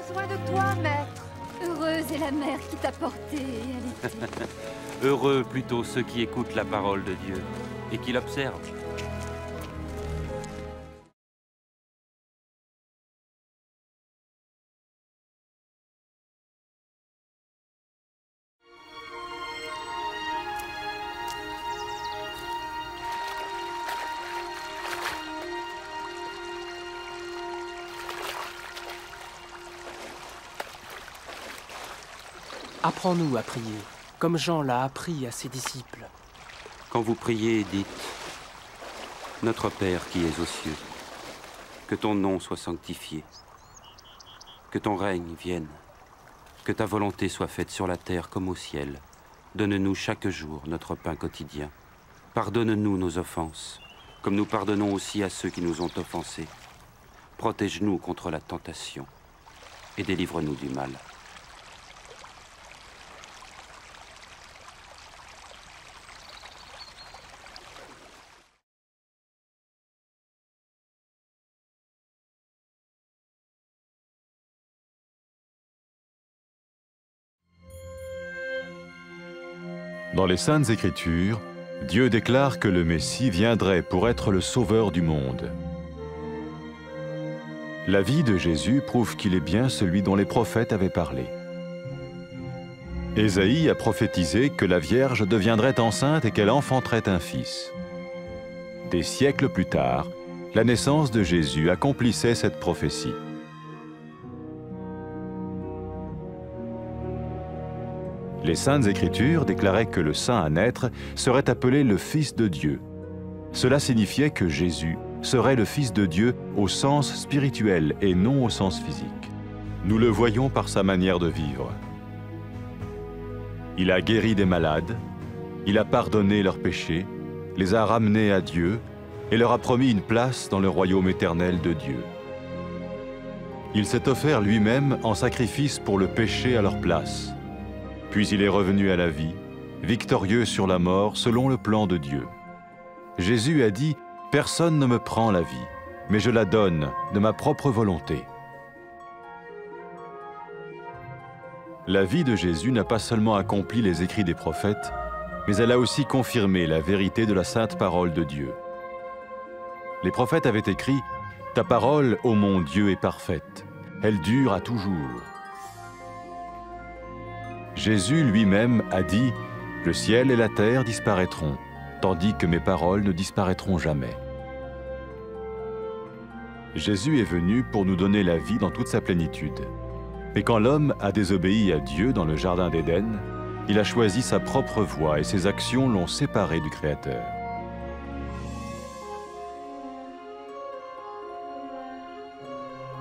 besoin de toi, maître. Heureuse est la mère qui t'a porté et allaitée. Heureux plutôt ceux qui écoutent la parole de Dieu et qui l'observent. Apprends-nous à prier, comme Jean l'a appris à ses disciples. Quand vous priez, dites « Notre Père qui es aux cieux, que ton nom soit sanctifié, que ton règne vienne, que ta volonté soit faite sur la terre comme au ciel. Donne-nous chaque jour notre pain quotidien. Pardonne-nous nos offenses, comme nous pardonnons aussi à ceux qui nous ont offensés. Protège-nous contre la tentation et délivre-nous du mal. » Dans les Saintes Écritures, Dieu déclare que le Messie viendrait pour être le sauveur du monde. La vie de Jésus prouve qu'il est bien celui dont les prophètes avaient parlé. Ésaïe a prophétisé que la Vierge deviendrait enceinte et qu'elle enfanterait un fils. Des siècles plus tard, la naissance de Jésus accomplissait cette prophétie. Les Saintes Écritures déclaraient que le saint à naître serait appelé le Fils de Dieu. Cela signifiait que Jésus serait le Fils de Dieu au sens spirituel et non au sens physique. Nous le voyons par sa manière de vivre. Il a guéri des malades, il a pardonné leurs péchés, les a ramenés à Dieu et leur a promis une place dans le royaume éternel de Dieu. Il s'est offert lui-même en sacrifice pour le péché à leur place. Puis il est revenu à la vie, victorieux sur la mort selon le plan de Dieu. Jésus a dit « Personne ne me prend la vie, mais je la donne de ma propre volonté. » La vie de Jésus n'a pas seulement accompli les écrits des prophètes, mais elle a aussi confirmé la vérité de la sainte parole de Dieu. Les prophètes avaient écrit « Ta parole, ô mon Dieu, est parfaite, elle dure à toujours. » Jésus lui-même a dit « Le ciel et la terre disparaîtront, tandis que mes paroles ne disparaîtront jamais. » Jésus est venu pour nous donner la vie dans toute sa plénitude. Et quand l'homme a désobéi à Dieu dans le jardin d'Éden, il a choisi sa propre voie et ses actions l'ont séparé du Créateur.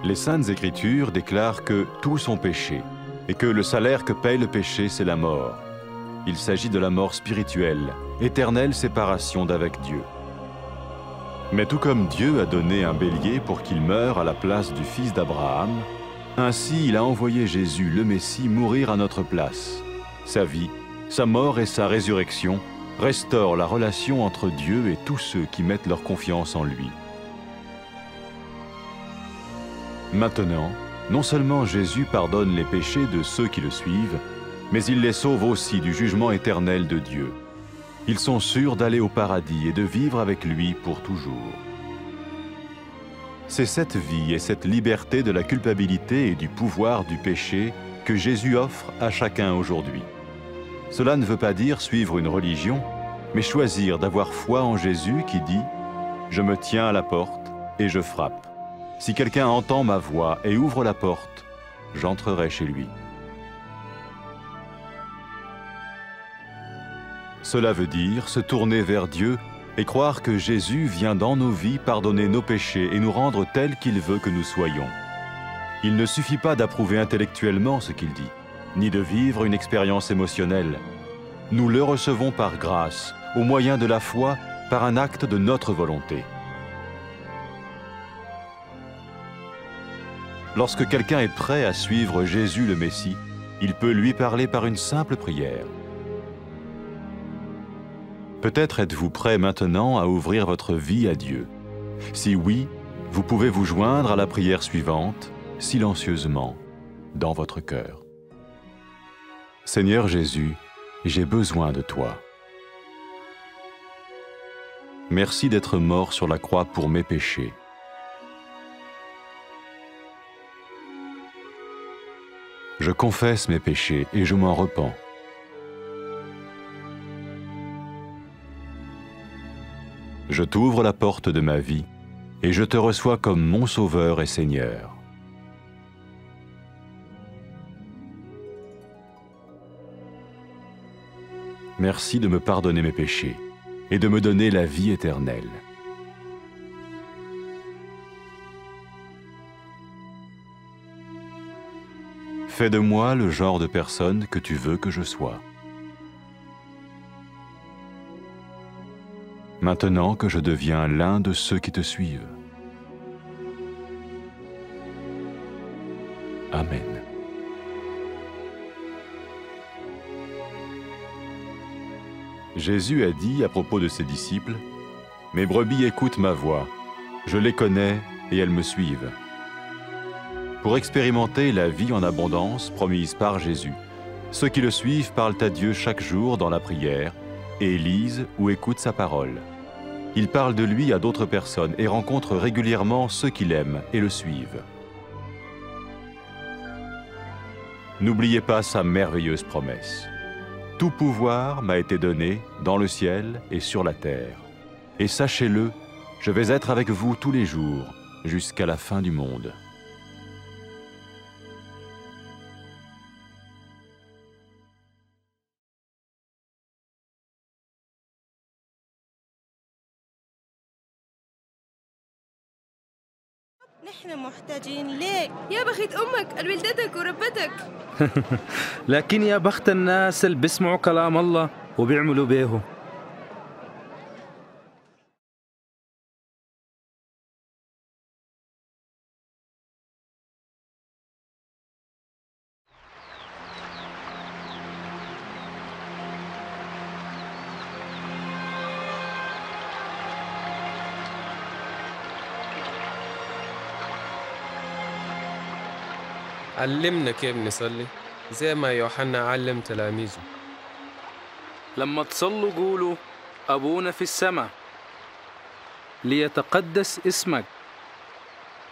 Les Saintes Écritures déclarent que tous ont péché et que le salaire que paye le péché, c'est la mort. Il s'agit de la mort spirituelle, éternelle séparation d'avec Dieu. Mais tout comme Dieu a donné un bélier pour qu'il meure à la place du fils d'Abraham, ainsi il a envoyé Jésus, le Messie, mourir à notre place. Sa vie, sa mort et sa résurrection restaurent la relation entre Dieu et tous ceux qui mettent leur confiance en lui. Maintenant, non seulement Jésus pardonne les péchés de ceux qui le suivent, mais il les sauve aussi du jugement éternel de Dieu. Ils sont sûrs d'aller au paradis et de vivre avec lui pour toujours. C'est cette vie et cette liberté de la culpabilité et du pouvoir du péché que Jésus offre à chacun aujourd'hui. Cela ne veut pas dire suivre une religion, mais choisir d'avoir foi en Jésus qui dit « Je me tiens à la porte et je frappe. Si quelqu'un entend ma voix et ouvre la porte, j'entrerai chez lui. » Cela veut dire se tourner vers Dieu et croire que Jésus vient dans nos vies pardonner nos péchés et nous rendre tels qu'il veut que nous soyons. Il ne suffit pas d'approuver intellectuellement ce qu'il dit, ni de vivre une expérience émotionnelle. Nous le recevons par grâce, au moyen de la foi, par un acte de notre volonté. Lorsque quelqu'un est prêt à suivre Jésus le Messie, il peut lui parler par une simple prière. Peut-être êtes-vous prêt maintenant à ouvrir votre vie à Dieu. Si oui, vous pouvez vous joindre à la prière suivante, silencieusement. dans votre cœur. Seigneur Jésus, j'ai besoin de toi. Merci d'être mort sur la croix pour mes péchés. Je confesse mes péchés et je m'en repens. Je t'ouvre la porte de ma vie et je te reçois comme mon Sauveur et Seigneur. Merci de me pardonner mes péchés et de me donner la vie éternelle. Fais de moi le genre de personne que tu veux que je sois. Maintenant que je deviens l'un de ceux qui te suivent. Amen. Jésus a dit à propos de ses disciples, « Mes brebis écoutent ma voix, je les connais et elles me suivent. » Pour expérimenter la vie en abondance promise par Jésus, ceux qui le suivent parlent à Dieu chaque jour dans la prière et lisent ou écoutent sa parole. Ils parlent de lui à d'autres personnes et rencontrent régulièrement ceux qui l'aiment et le suivent. N'oubliez pas sa merveilleuse promesse. Tout pouvoir m'a été donné dans le ciel et sur la terre. Et sachez-le, je vais être avec vous tous les jours, jusqu'à la fin du monde. نحن محتاجين ليك يا بخت أمك الولدتك وربتك. لكن يا بخت الناس اللي بيسمعوا كلام الله وبيعملوا بيه. علمنا كيف نصلي زي ما يوحنا علم تلاميذه. لما تصلوا قولوا أبونا في السماء ليتقدس اسمك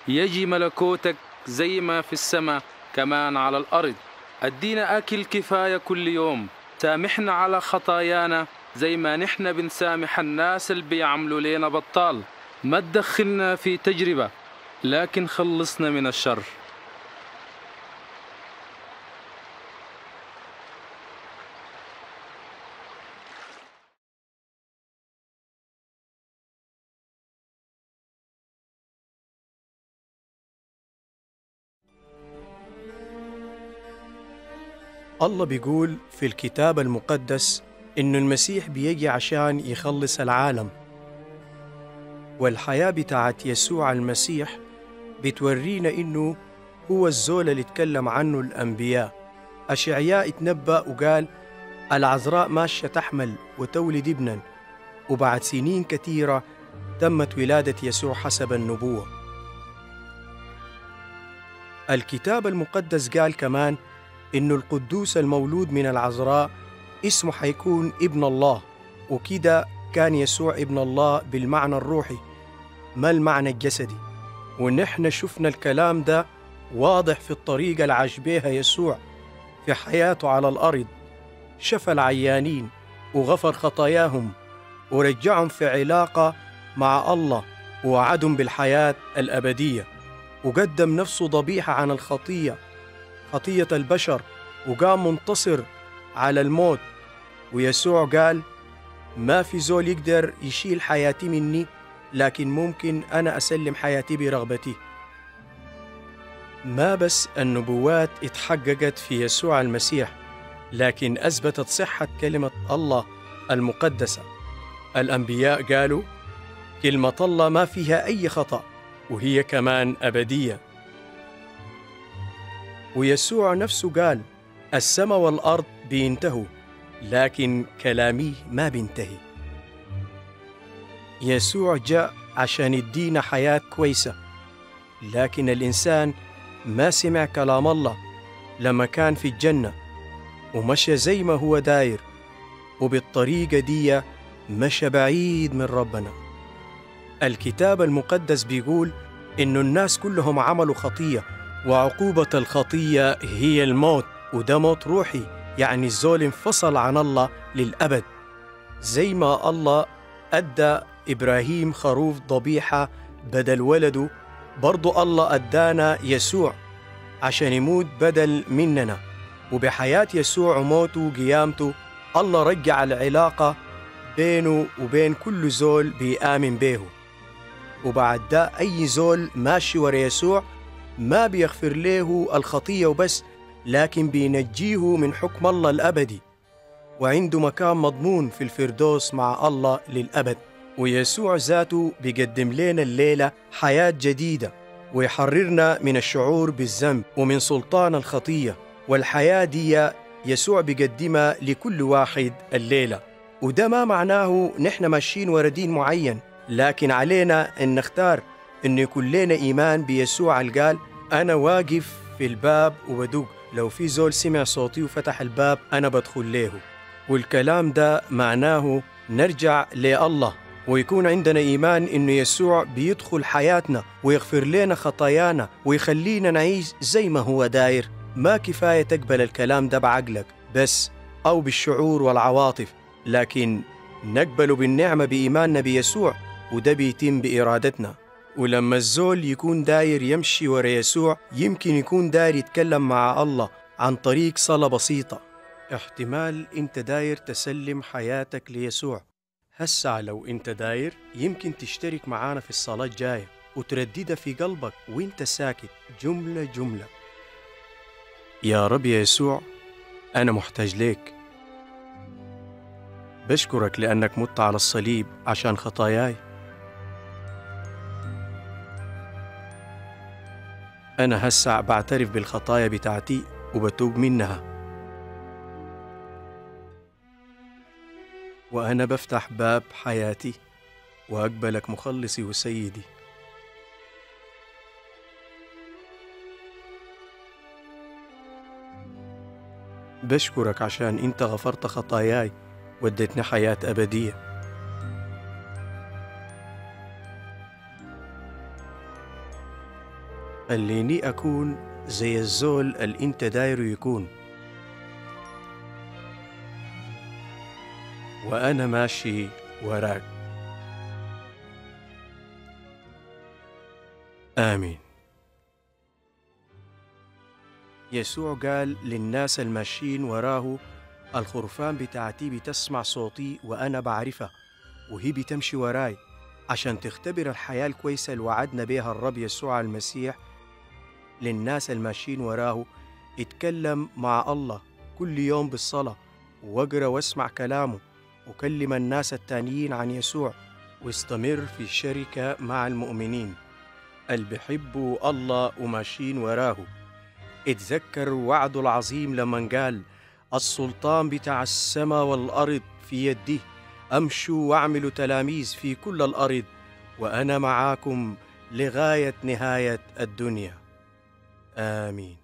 يجي ملكوتك زي ما في السماء كمان على الأرض. أدينا أكل كفاية كل يوم. سامحنا على خطايانا زي ما نحن بنسامح الناس اللي بيعملوا لينا بطال. ما تدخلنا في تجربة لكن خلصنا من الشر. الله بيقول في الكتاب المقدس إنه المسيح بيجي عشان يخلص العالم، والحياة بتاعت يسوع المسيح بتورينا إنه هو الزول اللي اتكلم عنه الأنبياء. أشعياء اتنبأ وقال العذراء ماشية تحمل وتولد ابنا، وبعد سنين كثيرة تمت ولادة يسوع حسب النبوة. الكتاب المقدس قال كمان إنه القدوس المولود من العذراء اسمه حيكون ابن الله، وكده كان يسوع ابن الله بالمعنى الروحي ما المعنى الجسدي. ونحن شفنا الكلام ده واضح في الطريقة اللي عاش بيها يسوع في حياته على الأرض. شفى العيانين وغفر خطاياهم ورجعهم في علاقة مع الله ووعدهم بالحياة الأبدية، وقدم نفسه ضبيحة عن الخطية، خطية البشر، وقام منتصر على الموت. ويسوع قال ما في زول يقدر يشيل حياتي مني، لكن ممكن أنا أسلم حياتي برغبتي. ما بس النبوات اتحققت في يسوع المسيح، لكن أثبتت صحة كلمة الله المقدسة. الأنبياء قالوا كلمة الله ما فيها أي خطأ، وهي كمان أبدية. ويسوع نفسه قال السماء والأرض بينتهوا لكن كلامي ما بينتهي. يسوع جاء عشان يدينا حياة كويسة، لكن الإنسان ما سمع كلام الله لما كان في الجنة ومشى زي ما هو داير، وبالطريقة دي مشى بعيد من ربنا. الكتاب المقدس بيقول إنه الناس كلهم عملوا خطية، وعقوبة الخطية هي الموت، وده موت روحي، يعني الزول انفصل عن الله للأبد. زي ما الله أدى إبراهيم خروف ضبيحة بدل ولده، برضو الله أدانا يسوع عشان يموت بدل مننا. وبحياة يسوع وموته وقيامته الله رجع العلاقة بينه وبين كل زول بيآمن بيه. وبعد ده أي زول ماشي ورا يسوع ما بيغفر له الخطية وبس، لكن بينجيه من حكم الله الأبدي، وعنده مكان مضمون في الفردوس مع الله للأبد. ويسوع ذاته بيقدم لنا الليلة حياة جديدة، ويحررنا من الشعور بالذنب ومن سلطان الخطية. والحياة دي يسوع بيقدمها لكل واحد الليلة. وده ما معناه نحن ماشيين ورا دين معين، لكن علينا أن نختار أن يكون لنا إيمان بيسوع اللي قال أنا واقف في الباب وبدق، لو في زول سمع صوتي وفتح الباب أنا بدخل له. والكلام ده معناه نرجع لله ويكون عندنا إيمان إنه يسوع بيدخل حياتنا ويغفر لنا خطايانا ويخلينا نعيش زي ما هو داير. ما كفاية تقبل الكلام ده بعقلك بس أو بالشعور والعواطف، لكن نقبله بالنعمة بإيماننا بيسوع، وده بيتم بإرادتنا. ولما الزول يكون داير يمشي ورا يسوع يمكن يكون داير يتكلم مع الله عن طريق صلاة بسيطة. احتمال انت داير تسلم حياتك ليسوع. هسا لو انت داير يمكن تشترك معانا في الصلاة الجاية وترددها في قلبك وانت ساكت جملة جملة. يا رب يا يسوع، أنا محتاج ليك. بشكرك لأنك مت على الصليب عشان خطاياي. أنا هسا بعترف بالخطايا بتاعتي وبتوب منها، وأنا بفتح باب حياتي وأقبلك مخلصي وسيدي. بشكرك عشان أنت غفرت خطاياي واديتني حياة أبدية. خليني أكون زي الزول اللي أنت دايره يكون، وأنا ماشي وراك. آمين. يسوع قال للناس الماشيين وراه الخرفان بتاعتي بتسمع صوتي وأنا بعرفها وهي بتمشي وراي، عشان تختبر الحياة الكويسة اللي وعدنا بها الرب يسوع المسيح للناس الماشيين وراه. اتكلم مع الله كل يوم بالصلاة، واقرأ واسمع كلامه، وكلم الناس التانيين عن يسوع، واستمر في الشركة مع المؤمنين اللي بيحبوا الله وماشيين وراه. اتذكر وعده العظيم لما قال السلطان بتاع السماء والأرض في يدي، أمشوا واعملوا تلاميذ في كل الأرض وأنا معاكم لغاية نهاية الدنيا. آمين.